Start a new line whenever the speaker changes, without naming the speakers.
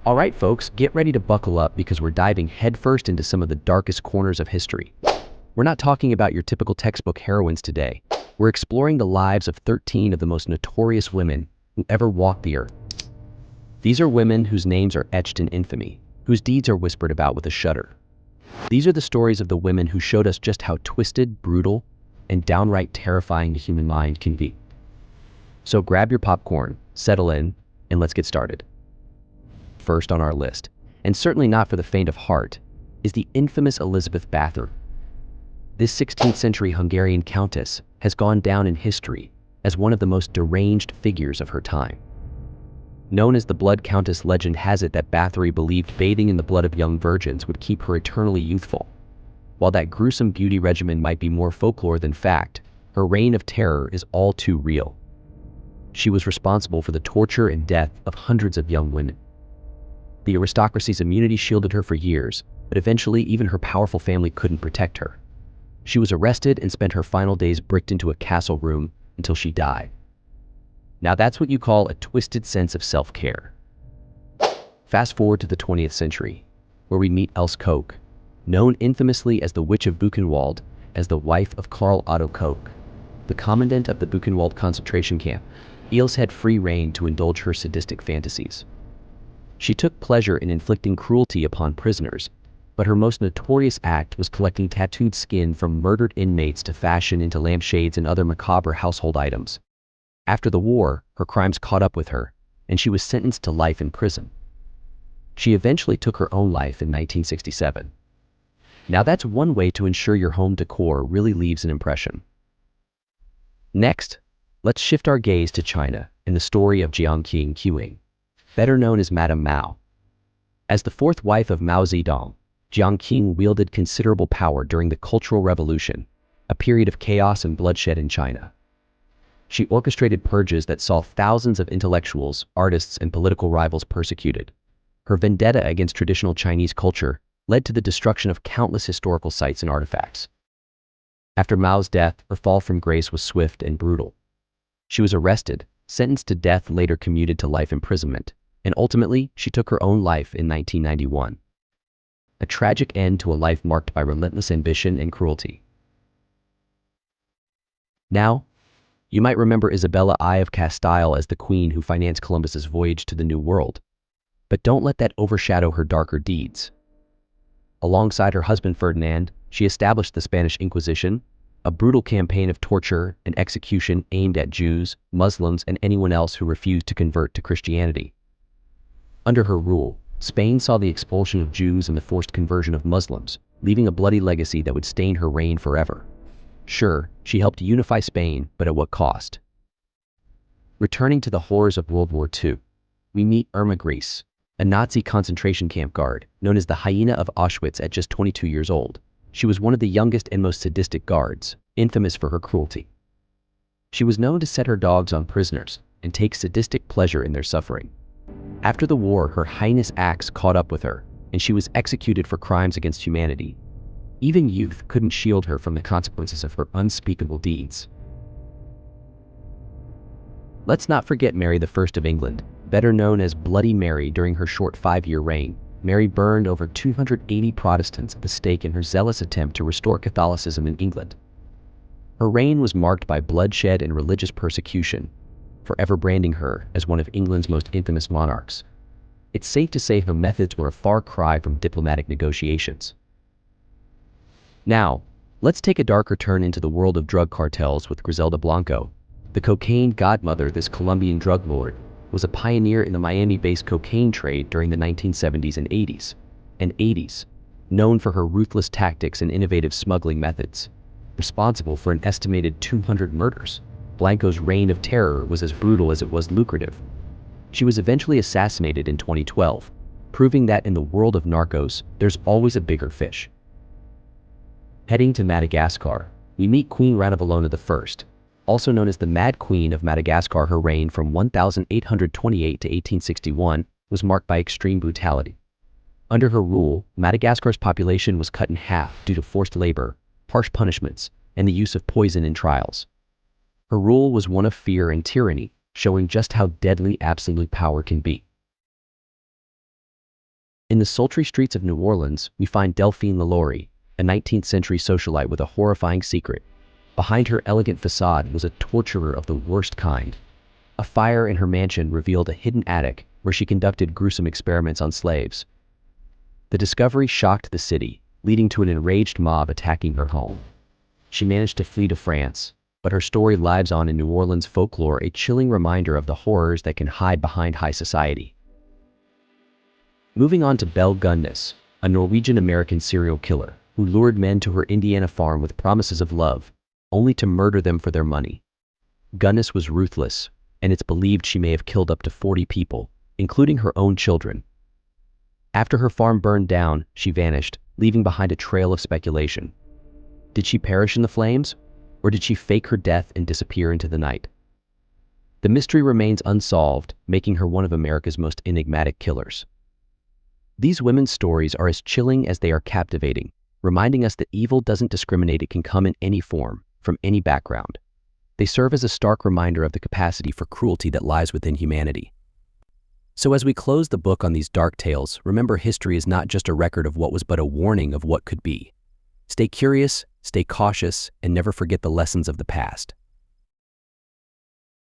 Alright folks, get ready to buckle up because we're diving headfirst into some of the darkest corners of history. We're not talking about your typical textbook heroines today. We're exploring the lives of 13 of the most notorious women who ever walked the earth. These are women whose names are etched in infamy, whose deeds are whispered about with a shudder. These are the stories of the women who showed us just how twisted, brutal, and downright terrifying the human mind can be. So grab your popcorn, settle in, and let's get started. First on our list, and certainly not for the faint of heart, is the infamous Elizabeth Bathory. This 16th century Hungarian countess has gone down in history as one of the most deranged figures of her time. Known as the Blood Countess, legend has it that Bathory believed bathing in the blood of young virgins would keep her eternally youthful. While that gruesome beauty regimen might be more folklore than fact, her reign of terror is all too real. She was responsible for the torture and death of hundreds of young women. The aristocracy's immunity shielded her for years, but eventually even her powerful family couldn't protect her. She was arrested and spent her final days bricked into a castle room until she died. Now that's what you call a twisted sense of self-care. Fast forward to the 20th century, where we meet Else Koch, known infamously as the Witch of Buchenwald, as the wife of Karl Otto Koch, the commandant of the Buchenwald concentration camp. Else had free rein to indulge her sadistic fantasies. She took pleasure in inflicting cruelty upon prisoners, but her most notorious act was collecting tattooed skin from murdered inmates to fashion into lampshades and other macabre household items. After the war, her crimes caught up with her, and she was sentenced to life in prison. She eventually took her own life in 1967. Now that's one way to ensure your home decor really leaves an impression. Next, let's shift our gaze to China and the story of Jiang Qing, better known as Madame Mao. As the fourth wife of Mao Zedong, Jiang Qing wielded considerable power during the Cultural Revolution, a period of chaos and bloodshed in China. She orchestrated purges that saw thousands of intellectuals, artists, and political rivals persecuted. Her vendetta against traditional Chinese culture led to the destruction of countless historical sites and artifacts. After Mao's death, her fall from grace was swift and brutal. She was arrested, sentenced to death, later commuted to life imprisonment, and ultimately she took her own life in 1991. A tragic end to a life marked by relentless ambition and cruelty. Now, you might remember Isabella I of Castile as the queen who financed Columbus's voyage to the New World. But don't let that overshadow her darker deeds. Alongside her husband Ferdinand, she established the Spanish Inquisition, a brutal campaign of torture and execution aimed at Jews, Muslims, and anyone else who refused to convert to Christianity. Under her rule, Spain saw the expulsion of Jews and the forced conversion of Muslims, leaving a bloody legacy that would stain her reign forever. Sure, she helped unify Spain, but at what cost? Returning to the horrors of World War II, we meet Irma Grecki, a Nazi concentration camp guard, known as the Hyena of Auschwitz. At just 22 years old, she was one of the youngest and most sadistic guards, infamous for her cruelty. She was known to set her dogs on prisoners and take sadistic pleasure in their suffering. After the war, her heinous acts caught up with her, and she was executed for crimes against humanity. Even youth couldn't shield her from the consequences of her unspeakable deeds. Let's not forget Mary I of England, better known as Bloody Mary. During her short 5-year reign, Mary burned over 280 Protestants at the stake in her zealous attempt to restore Catholicism in England. Her reign was marked by bloodshed and religious persecution, forever branding her as one of England's most infamous monarchs. It's safe to say her methods were a far cry from diplomatic negotiations. Now, let's take a darker turn into the world of drug cartels with Griselda Blanco, the cocaine godmother. This Colombian drug lord was a pioneer in the Miami-based cocaine trade during the 1970s and 80s, known for her ruthless tactics and innovative smuggling methods. Responsible for an estimated 200 murders, Blanco's reign of terror was as brutal as it was lucrative. She was eventually assassinated in 2012, proving that in the world of narcos, there's always a bigger fish. Heading to Madagascar, we meet Queen Ranavalona I, also known as the Mad Queen of Madagascar. Her reign from 1828 to 1861 was marked by extreme brutality. Under her rule, Madagascar's population was cut in half due to forced labor, harsh punishments, and the use of poison in trials. Her rule was one of fear and tyranny, showing just how deadly absolute power can be. In the sultry streets of New Orleans, we find Deli Lori, a 19th-century socialite with a horrifying secret. Behind her elegant facade was a torturer of the worst kind. A fire in her mansion revealed a hidden attic where she conducted gruesome experiments on slaves. The discovery shocked the city, leading to an enraged mob attacking her home. She managed to flee to France, but her story lives on in New Orleans folklore, a chilling reminder of the horrors that can hide behind high society. Moving on to Belgness, a Norwegian-American serial killer who lured men to her Indiana farm with promises of love, only to murder them for their money. Belgness was ruthless, and it's believed she may have killed up to 40 people, including her own children. After her farm burned down, she vanished, leaving behind a trail of speculation. Did she perish in the flames, or did she fake her death and disappear into the night? The mystery remains unsolved, making her one of America's most enigmatic killers. These women's stories are as chilling as they are captivating, reminding us that evil doesn't discriminate. It can come in any form, from any background. They serve as a stark reminder of the capacity for cruelty that lies within humanity. So as we close the book on these dark tales, remember history is not just a record of what was but a warning of what could be. Stay curious, stay cautious, and never forget the lessons of the past.